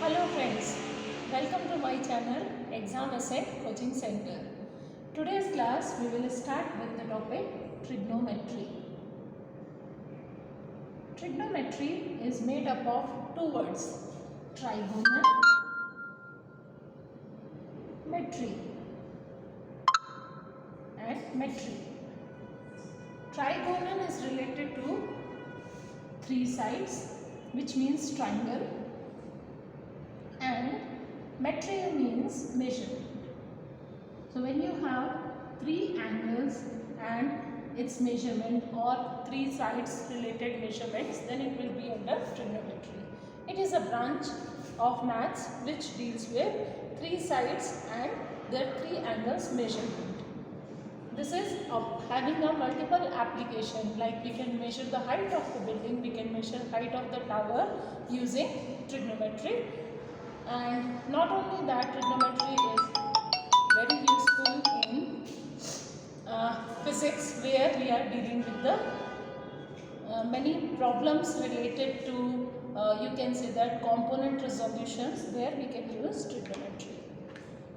Hello friends, welcome to my channel Examascent Coaching Center. Today's class we will start with the topic trigonometry. Trigonometry is made up of two words, trigonometry and metry. Trigonal is related to three sides, which means triangle, and metry means measurement. So when you have three angles and its measurement or three sides related measurements, then it will be under trigonometry. It is a branch of maths which deals with three sides and their three angles measurement. This is having a multiple application, like we can measure the height of the building, we can measure height of the tower using trigonometry. And not only that, trigonometry is very useful in physics, where we are dealing with the many problems related to you can say that component resolutions, where we can use trigonometry.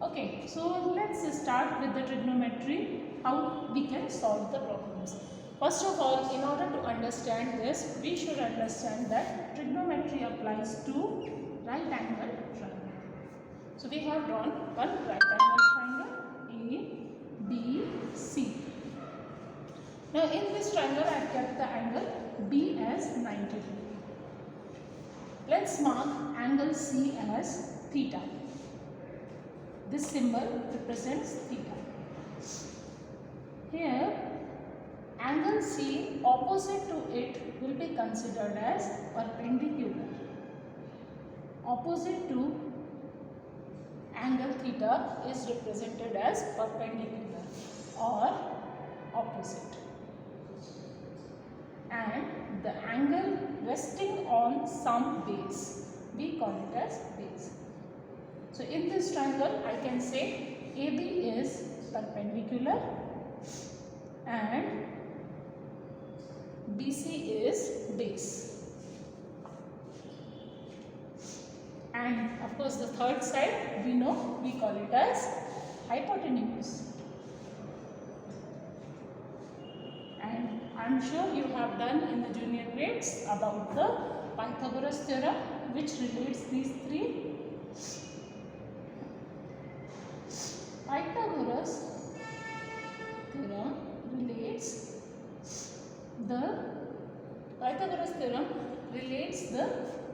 Okay, so let's start with the trigonometry, how we can solve the problems. First of all, in order to understand this, we should understand that trigonometry applies to right angle triangle. So we have drawn one right angle triangle A, B, C. Now in this triangle I have kept the angle B as 90 degree. Let's mark angle C as theta. This symbol represents theta. Here angle C opposite to it will be considered as perpendicular. Opposite to angle theta is represented as perpendicular or opposite. And the angle resting on some base, we call it as base. So in this triangle I can say AB is perpendicular and BC is base. And of course the third side we know, we call it as hypotenuse. And I am sure you have done in the junior grades about the Pythagoras theorem, which relates these three. Pythagoras theorem relates the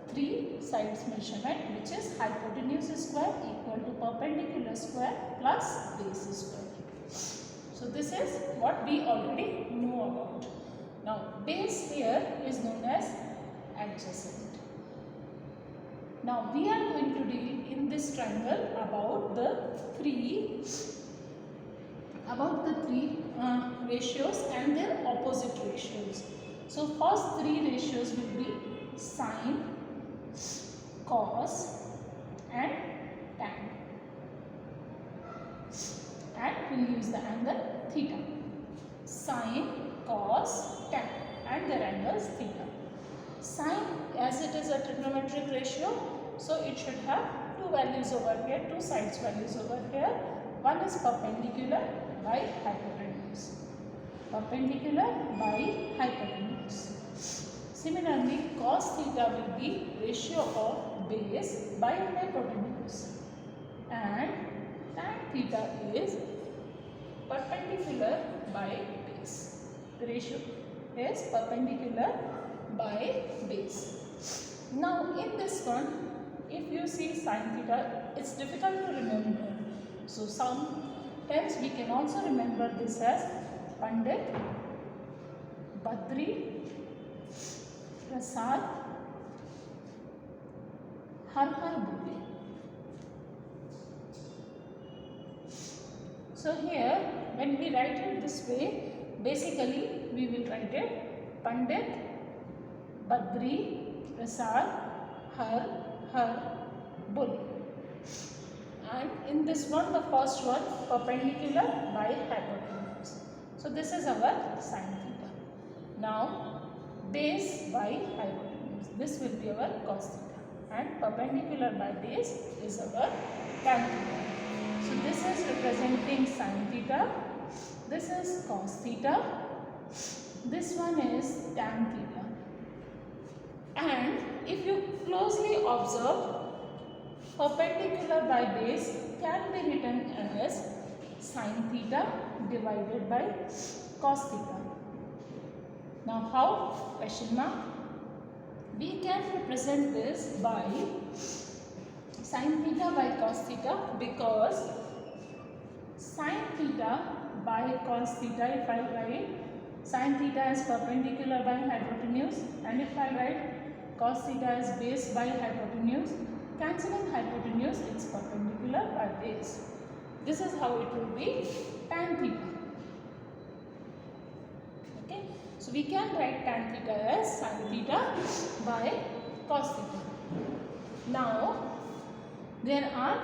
three sides measurement, which is hypotenuse square equal to perpendicular square plus base square. So this is what we already know about. Now base here is known as adjacent. Now we are going to deal in this triangle about the three ratios and their opposite ratios. So first three ratios will be sine, cos and tan, and we will use the angle theta. Sine, cos, tan, and their angles theta. Sine, as it is a trigonometric ratio, so it should have two values over here, two sides values over here. One is perpendicular by hypotenuse. Perpendicular by hypotenuse. Similarly, cos theta will be ratio of base by hypotenuse, and tan theta is perpendicular by base. The ratio is perpendicular by base. Now in this one, if you see sin theta, it's difficult to remember. So sometimes we can also remember this as Pandit, Badri, Prasad, Har Har Bole. So here when we write it this way, basically we will write it Pandit, Badri, Prasad, Har Bole. And in this one, the first one, perpendicular by hypotenuse. So this is our sin theta. Now base by hypotenuse, this will be our cos theta. and perpendicular by base is our tan theta. So this is representing sin theta, this is cos theta, this one is tan theta. And if you closely observe, perpendicular by base can be written as sin theta divided by cos theta. Now how? Question mark. We can represent this by sin theta by cos theta, because sin theta by cos theta, if I write sin theta as perpendicular by hypotenuse, and if I write cos theta as base by hypotenuse, cancelling hypotenuse, it's perpendicular by base. This is how it will be tan theta. Okay, so we can write tan theta as sin theta by cos theta. Now there are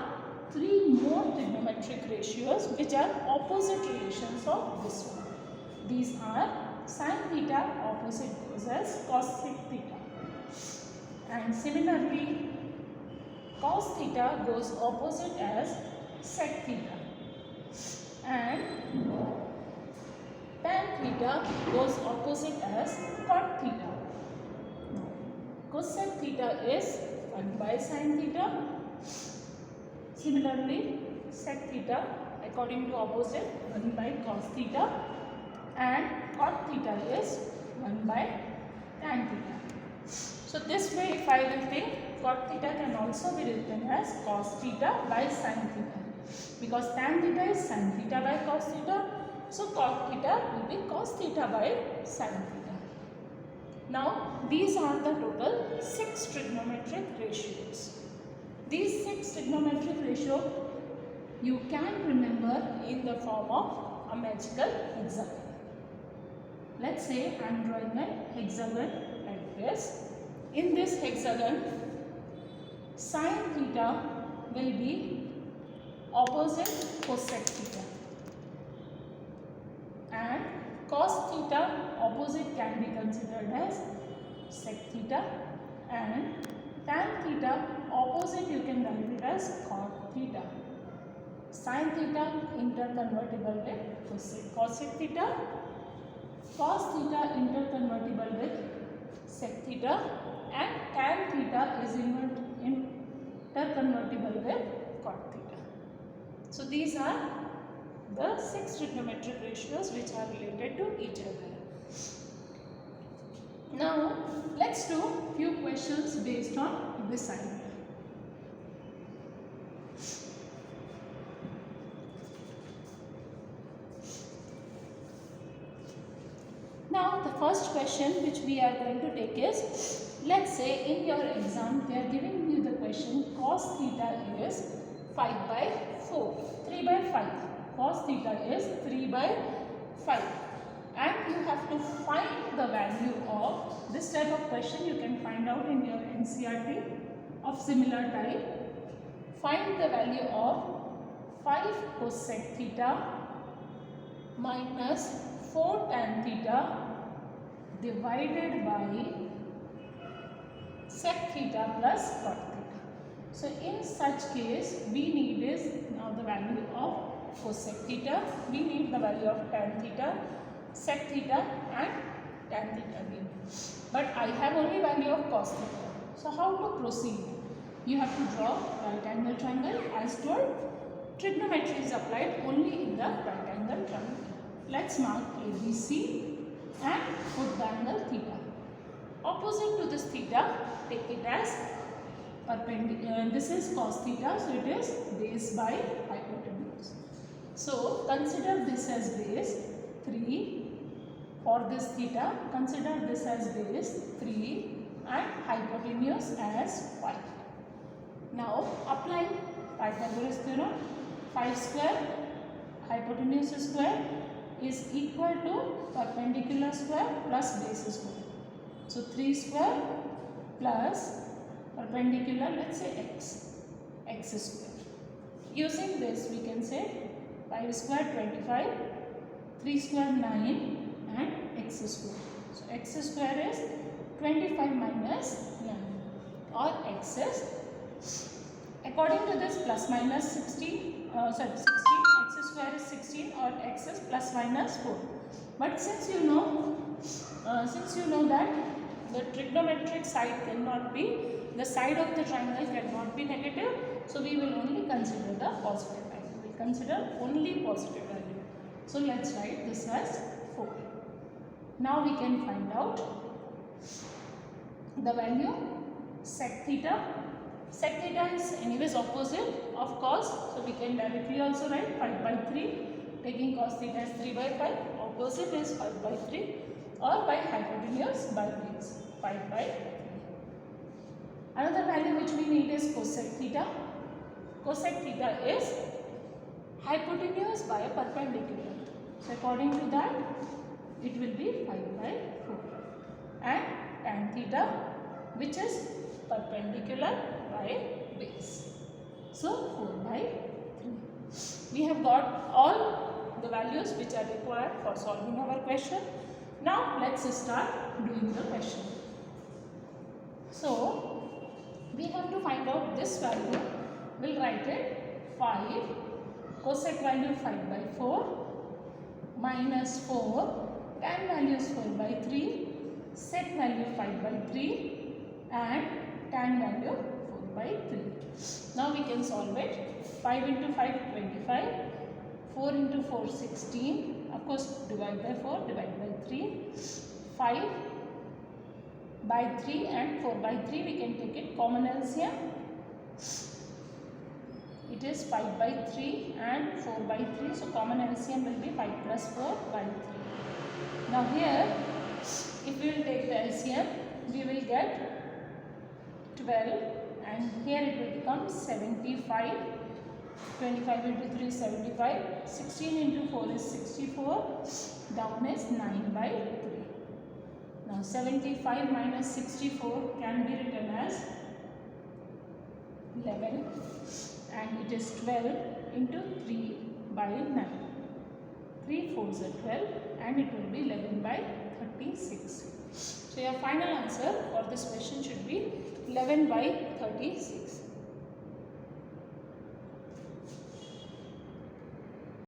three more trigonometric ratios which are opposite relations of this one. These are sin theta opposite goes as cosec theta, and similarly cos theta goes opposite as sec theta, and tan theta goes opposite as cot theta. Cosec theta is 1 by sin theta. Similarly, sec theta according to opposite 1 by cos theta, and cot theta is 1 by tan theta. So this way, if I will think, cot theta can also be written as cos theta by sin theta, because tan theta is sin theta by cos theta. So cot theta will be cos theta by sin theta. Now these are the total 6 trigonometric ratios. These 6 trigonometric ratios you can remember in the form of a magical hexagon. Let's say I am drawing a hexagon like this. In this hexagon, sin theta will be opposite cosec theta, and cos theta opposite can be considered as sec theta, and tan theta opposite you can write it as cot theta. Sin theta interconvertible with cosec theta, cos theta interconvertible with sec theta, and tan theta is interconvertible with cot theta. So these are the 6 trigonometric ratios which are related to each other. Now let's do few questions based on this idea. Now the first question which we are going to take is, let's say in your exam they are giving you the question cos theta is 5 by 4, 3 by 5. Cos theta is 3 by 5, and you have to find the value of this type of question. You can find out in your NCERT of similar type. Find the value of 5 cosec theta minus 4 tan theta divided by sec theta plus cot theta. So in such case, we need is now the value of cosec theta, we need the value of tan theta, sec theta, and tan theta again. But I have only value of cos theta. So how to proceed? You have to draw right angle triangle. As told, trigonometry is applied only in the right angle triangle. Let's mark ABC and put the angle theta. Opposite to this theta, take it as perpendicular. This is cos theta, so it is base by hypotenuse. So consider this as base 3 for this theta. Consider this as base 3 and hypotenuse as 5. Now apply Pythagoras theorem. 5 square hypotenuse square is equal to perpendicular square plus base square. So 3 square plus perpendicular, let's say x square. Using this we can say 5 square 25, 3 square 9 and x square. So x square is 25 minus 9. or x is, according to this, plus minus 16, 16, x square is 16 or x is plus minus 4. But since you know that the trigonometric side cannot be, the side of the triangle cannot be negative, so we will only consider the positive value. We will consider only positive value. So let's write this as 4. Now we can find out the value sec theta. Sec theta is anyways opposite of cos, so we can directly also write 5 by 3. Taking cos theta as 3 by 5, opposite is 5 by 3, or by hypotenuse by base, 5 by 3. Another value which we need is cosec theta. Cosec theta is hypotenuse by a perpendicular. So according to that, it will be 5 by 4. And tan theta, which is perpendicular by base. So 4 by 3. We have got all the values which are required for solving our question. Now let's start doing the question. So we have to find out this value. We'll write it 5, cosec value 5 by 4, minus 4, tan value is 4 by 3, sec value 5 by 3, and tan value 4 by 3. Now we can solve it. 5 into 5, 25, 4 into 4, 16, of course divide by 4, divide by 3, 5 by 3 and 4 by 3, we can take it common LCM. It is 5 by 3 and 4 by 3, so common LCM will be 5 plus 4 by 3. Now here, if we will take the LCM, we will get 12, and here it will become 75. 25 into 3 is 75, 16 into 4 is 64, down is 9 by 3. Now 75 minus 64 can be written as 11, and it is 12 into 3 by 9. 3 4s are 12, and it will be 11 by 36. So your final answer for this question should be 11 by 36.